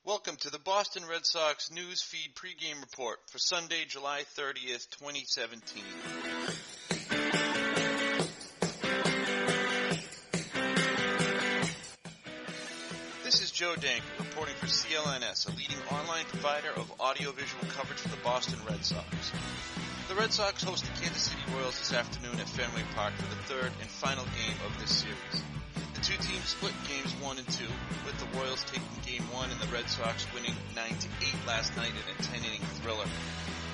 Welcome to the Boston Red Sox News Feed Pregame Report for Sunday, July 30th, 2017. This is Joe Dank reporting for CLNS, a leading online provider of audiovisual coverage for the Boston Red Sox. The Red Sox host the Kansas City Royals this afternoon at Fenway Park for the third and final game of this series. The two teams split games 1 and 2, with the Royals taking game 1 and the Red Sox winning 9-8 last night in a 10-inning thriller.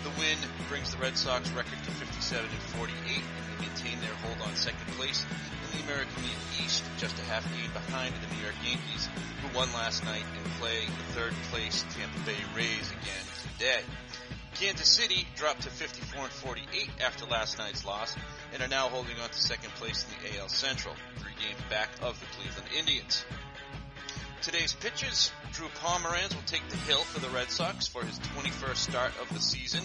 The win brings the Red Sox record to 57-48, and they maintain their hold on second place in the American League East, just a half game behind the New York Yankees, who won last night and play the third place Tampa Bay Rays again today. Kansas City dropped to 54-48 after last night's loss and are now holding on to second place in the AL Central, 3 games back of the Cleveland Indians. Today's pitchers: Drew Pomeranz will take the hill for the Red Sox for his 21st start of the season.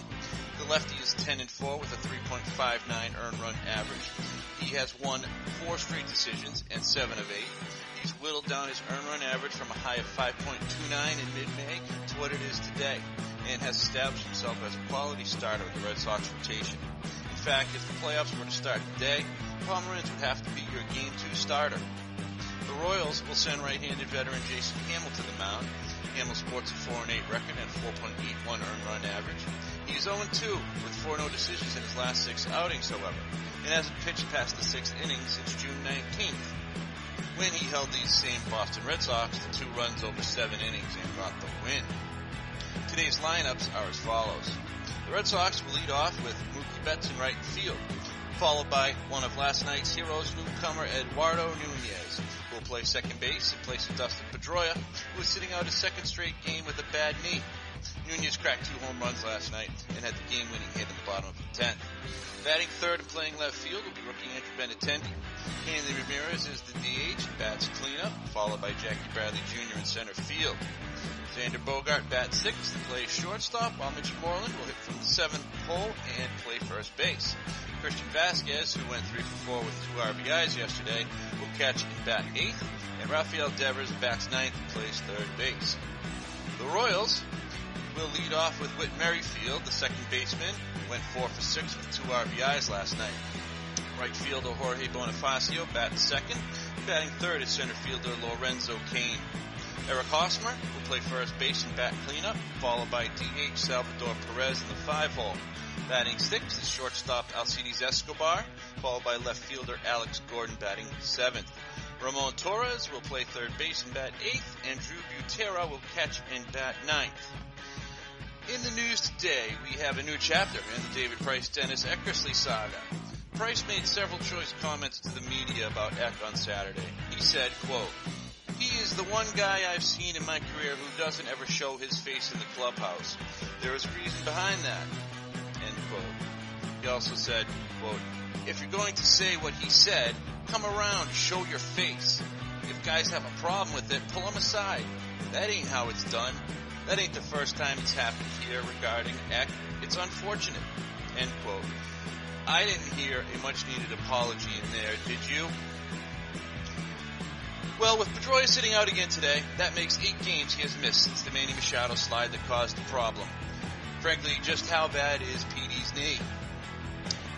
The lefty is 10-4 with a 3.59 earned run average. He has won 4 straight decisions and 7 of 8. He's whittled down his earned run average from a high of 5.29 in mid-May to what it is today, and has established himself as a quality starter in the Red Sox rotation. In fact, if the playoffs were to start today, Pomeranz would have to be your Game 2 starter. The Royals will send right-handed veteran Jason Hamill to the mound. Hamill sports a 4-8 record and 4.81 earned run average. He is 0-2 with 4 no decisions in his last 6 outings, however, and hasn't pitched past the 6th inning since June 19th, when he held these same Boston Red Sox to 2 runs over 7 innings and got the win. Today's lineups are as follows. The Red Sox will lead off with Mookie Betts in right field, followed by one of last night's heroes, newcomer Eduardo Nunez, who will play second base in place of Dustin Pedroia, who is sitting out his second straight game with a bad knee. Nunez cracked 2 home runs last night and had the game-winning hit in the bottom of the 10th. Batting third and playing left field will be rookie Andrew Benintendi. Hanley Ramirez is the DH, bats cleanup, followed by Jackie Bradley Jr. in center field. Xander Bogart bats 6th to play shortstop, while Mitch Moreland will hit from the 7th hole and play first base. Christian Vasquez, who went 3 for 4 with 2 RBIs yesterday, will catch and bat 8th, and Rafael Devers bats 9th and plays third base. The Royals will lead off with Whit Merrifield, the second baseman, who went 4 for 6 with 2 RBIs last night. Right fielder Jorge Bonifacio bats 2nd, batting 3rd is center fielder Lorenzo Cain. Eric Hosmer will play first base and bat cleanup, followed by DH Salvador Perez in the 5 hole. Batting 6th is shortstop Alcides Escobar, followed by left fielder Alex Gordon batting 7th. Ramon Torres will play third base and bat 8th, and Drew Butera will catch and bat 9th. In the news today, we have a new chapter in the David Price-Dennis Eckersley saga. Price made several choice comments to the media about Eck on Saturday. He said, quote, "He is the one guy I've seen in my career who doesn't ever show his face in the clubhouse. There is reason behind that." End quote. He also said, quote, "If you're going to say what he said, come around, show your face. If guys have a problem with it, pull them aside. That ain't how it's done. That ain't the first time it's happened here regarding Eck. It's unfortunate." End quote. I didn't hear a much-needed apology in there, did you? Well, with Pedroia sitting out again today, that makes 8 games he has missed since the Manny Machado slide that caused the problem. Frankly, just how bad is PD's knee?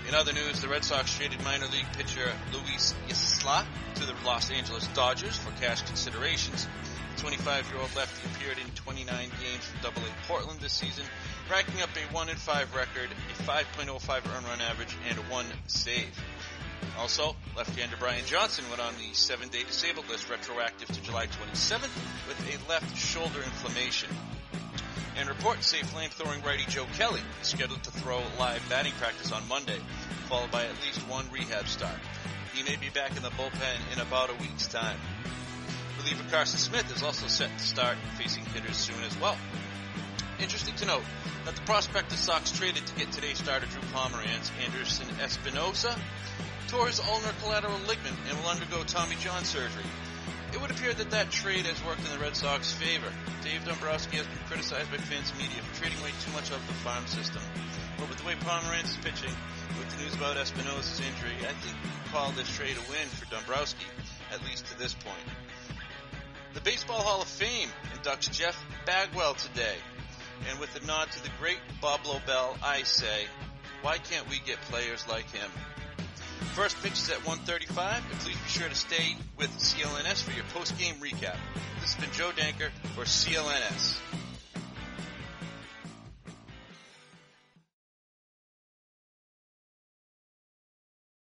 In other news, the Red Sox traded minor league pitcher Luis Isla to the Los Angeles Dodgers for cash considerations. The 25-year-old lefty appeared in 29 games for AA Portland this season, racking up a 1-5 record, a 5.05 earned run average, and a 1 save. Also, left-hander Brian Johnson went on the 7-day disabled list retroactive to July 27th with a left shoulder inflammation. And reports say flamethrowing righty Joe Kelly is scheduled to throw live batting practice on Monday, followed by at least 1 rehab start. He may be back in the bullpen in about a week's time. Reliever Carson Smith is also set to start facing hitters soon as well. Interesting to note that the prospect the Sox traded to get today's starter Drew Pomeranz, Anderson Espinosa, tore his ulnar collateral ligament and will undergo Tommy John surgery. It would appear that that trade has worked in the Red Sox favor. Dave Dombrowski has been criticized by fans and media for trading away too much of the farm system. But with the way Pomeranz is pitching, with the news about Espinosa's injury, I think we can call this trade a win for Dombrowski, at least to this point. The Baseball Hall of Fame inducts Jeff Bagwell today. And with a nod to the great Bob Lobel, I say, why can't we get players like him? First pitch is at 1:35, and please be sure to stay with CLNS for your post-game recap. This has been Joe Danker for CLNS.